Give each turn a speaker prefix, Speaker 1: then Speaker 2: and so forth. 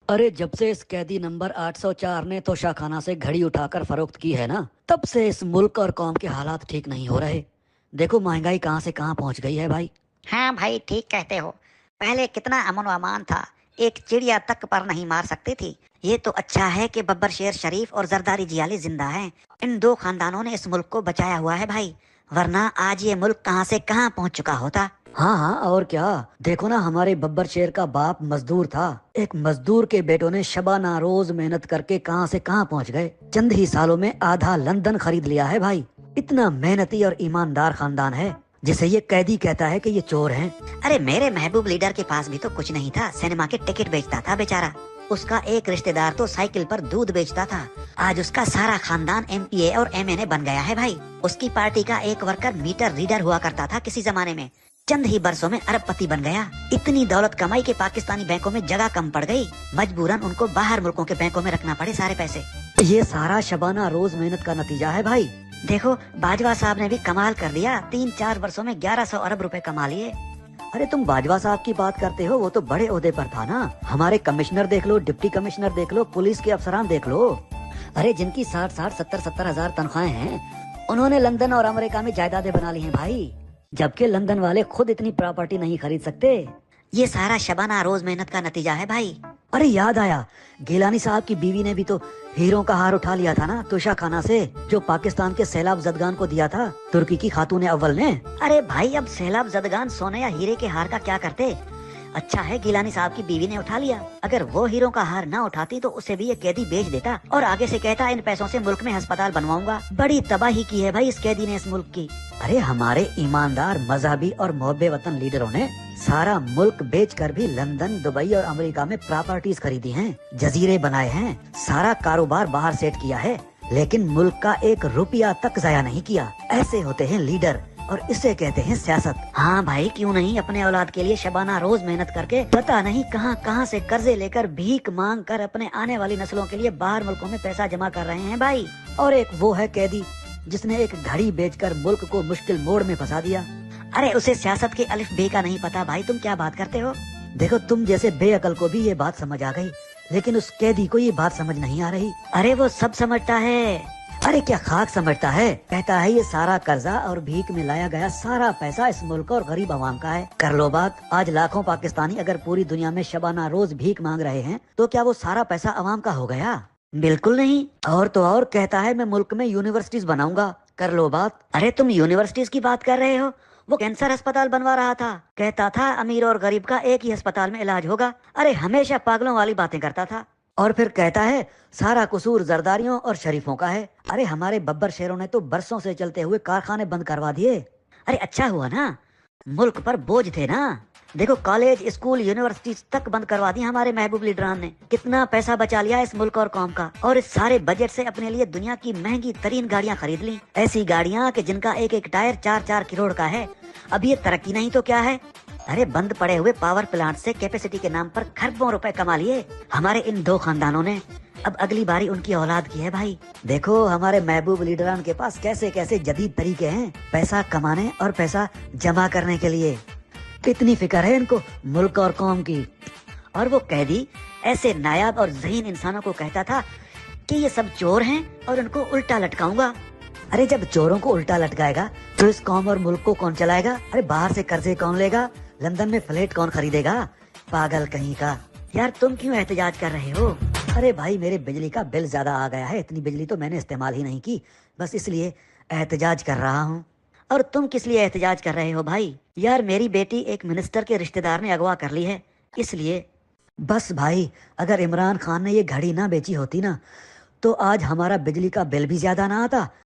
Speaker 1: अरे जब से इस कैदी नंबर 804 ने तोशाखाना से घड़ी उठाकर फरोख्त की है ना, तब से इस मुल्क और कौम के हालात ठीक नहीं हो रहे। देखो महंगाई कहाँ से कहाँ पहुंच गई है भाई।
Speaker 2: हाँ भाई, ठीक कहते हो। पहले कितना अमन व अमान था, एक चिड़िया तक पर नहीं मार सकती थी। ये तो अच्छा है कि बब्बर शेर शरीफ और जरदारी जियाली जिंदा हैं। इन दो खानदानों ने इस मुल्क को बचाया हुआ है भाई, वरना आज ये मुल्क कहाँ से कहाँ पहुंच चुका होता।
Speaker 1: हाँ हाँ, और क्या। देखो ना, हमारे बब्बर शेर का बाप मजदूर था। एक मजदूर के बेटों ने शबाना रोज मेहनत करके कहाँ से कहाँ पहुंच गए। चंद ही सालों में आधा लंदन खरीद लिया है भाई। इतना मेहनती और ईमानदार खानदान है, जिसे ये कैदी कहता है कि ये चोर हैं।
Speaker 2: अरे मेरे महबूब लीडर के पास भी तो कुछ नहीं था, सिनेमा के टिकट बेचता था बेचारा। उसका एक रिश्तेदार तो साइकिल पर दूध बेचता था। आज उसका सारा खानदान एमपीए और एमएनए बन गया है भाई। उसकी पार्टी का एक वर्कर मीटर रीडर हुआ करता था किसी जमाने में, चंद ही बरसों में अरबपति बन गया। इतनी दौलत कमाई के पाकिस्तानी बैंकों में जगह कम पड़ गई, मजबूरन उनको बाहर मुल्कों के बैंकों में रखना पड़े सारे पैसे।
Speaker 1: ये सारा शबाना रोज मेहनत का नतीजा है भाई।
Speaker 2: देखो बाजवा साहब ने भी कमाल कर लिया, 3-4 वर्षों में 1100 अरब रुपए कमा लिए।
Speaker 1: अरे तुम बाजवा साहब की बात करते हो, वो तो बड़े ओहदे पर था ना। हमारे कमिश्नर देख लो, डिप्टी कमिश्नर देख लो, पुलिस के अफसरान देख लो। अरे जिनकी 60-60, 70-70 हजार तनख्वाहें हैं, उन्होंने लंदन और अमेरिका में जायदादें बना ली हैं भाई। जबकि लंदन वाले खुद इतनी प्रॉपर्टी नहीं खरीद सकते।
Speaker 2: ये सारा शबाना रोज मेहनत का नतीजा है भाई।
Speaker 1: अरे याद आया, गिलानी साहब की बीवी ने भी तो हीरों का हार उठा लिया था ना तोशाखाना से, जो पाकिस्तान के सैलाब जदगान को दिया था तुर्की की खातून अव्वल ने।
Speaker 2: अरे भाई, अब सैलाब जदगान सोने या हीरे के हार का क्या करते। अच्छा है गिलानी साहब की बीवी ने उठा लिया, अगर वो हीरो का हार ना उठाती तो उसे भी ये कैदी बेच देता और आगे से कहता इन पैसों से मुल्क में अस्पताल बनवाऊंगा। बड़ी तबाही की है भाई इस कैदी ने इस मुल्क की।
Speaker 1: अरे हमारे ईमानदार मजहबी और मोहब्बे वतन लीडरों ने सारा मुल्क बेचकर भी लंदन, दुबई और अमेरिका में प्रॉपर्टीज खरीदी हैं, जजीरे बनाए हैं, सारा कारोबार बाहर सेट किया है, लेकिन मुल्क का एक रुपया तक जाया नहीं किया। ऐसे होते हैं लीडर, और इसे कहते हैं सियासत।
Speaker 2: हाँ भाई, क्यों नहीं। अपने औलाद के लिए शबाना रोज मेहनत करके पता नहीं कहाँ कहाँ से कर्जे लेकर भीख मांग कर अपने आने वाली नस्लों के लिए बाहर मुल्कों में पैसा जमा कर रहे हैं भाई।
Speaker 1: और एक वो है कैदी जिसने एक घड़ी बेचकर मुल्क को मुश्किल मोड़ में फंसा दिया।
Speaker 2: अरे उसे सियासत के अलिफ बे का नहीं पता भाई, तुम क्या बात करते हो।
Speaker 1: देखो तुम जैसे बेअकल को भी ये बात समझ आ गई, लेकिन उस कैदी को ये बात समझ नहीं आ रही।
Speaker 2: अरे वो सब समझता है।
Speaker 1: अरे क्या खाक समझता है, कहता है ये सारा कर्जा और भीख में लाया गया सारा पैसा इस मुल्क और गरीब आवाम का है। कर लो बात, आज लाखों पाकिस्तानी अगर पूरी दुनिया में शबाना रोज भीख मांग रहे हैं, तो क्या वो सारा पैसा आवाम का हो गया?
Speaker 2: बिल्कुल नहीं।
Speaker 1: और तो और कहता है मैं मुल्क में यूनिवर्सिटीज बनाऊंगा। कर लो बात।
Speaker 2: अरे तुम यूनिवर्सिटीज की बात कर रहे हो, वो कैंसर अस्पताल बनवा रहा था। कहता था अमीर और गरीब का एक ही अस्पताल में इलाज होगा। अरे हमेशा पागलों वाली बातें करता था।
Speaker 1: और फिर कहता है सारा कसूर जरदारियों और शरीफों का है। अरे हमारे बब्बर शेरों ने तो बरसों से चलते हुए कारखाने बंद करवा दिए।
Speaker 2: अरे अच्छा हुआ ना, मुल्क पर बोझ थे ना। देखो कॉलेज, स्कूल, यूनिवर्सिटी तक बंद करवा दी हमारे महबूब लीडरान ने। कितना पैसा बचा लिया इस मुल्क और कौम का, और इस सारे बजट से अपने लिए दुनिया की महंगी तरीन गाड़ियां खरीद ली। ऐसी गाड़ियां कि जिनका एक एक टायर 4-4 करोड़ का है। अब ये तरक्की नहीं तो क्या है। अरे बंद पड़े हुए पावर प्लांट से कैपेसिटी के नाम पर खरबों रुपए कमा लिए हमारे इन दो खानदानों ने। अब अगली बारी उनकी औलाद की है भाई।
Speaker 1: देखो हमारे महबूब लीडरान के पास कैसे कैसे जदीद तरीके हैं पैसा कमाने और पैसा जमा करने के लिए। कितनी फिक्र है इनको मुल्क और कौम की।
Speaker 2: और वो कैदी ऐसे नायाब और ज़हीन इंसानों को कहता था कि ये सब चोर हैं और उनको उल्टा लटकाऊंगा।
Speaker 1: अरे जब चोरों को उल्टा लटकाएगा तो इस कौम और मुल्क को कौन चलाएगा? अरे बाहर से कर्जे कौन लेगा? लंदन में फ्लैट कौन खरीदेगा? पागल कहीं का।
Speaker 2: यार तुम क्यों एहतजाज कर रहे हो?
Speaker 1: अरे भाई मेरे बिजली का बिल ज्यादा आ गया है, इतनी बिजली तो मैंने इस्तेमाल ही नहीं की, बस इसलिए एहतजाज कर रहा हूँ।
Speaker 2: और तुम किस लिए एहतजाज कर रहे हो भाई? यार मेरी बेटी एक मिनिस्टर के रिश्तेदार ने अगवा कर ली है, इसलिए।
Speaker 1: बस भाई, अगर इमरान खान ने ये घड़ी ना बेची होती ना, तो आज हमारा बिजली का बिल भी ज्यादा ना आता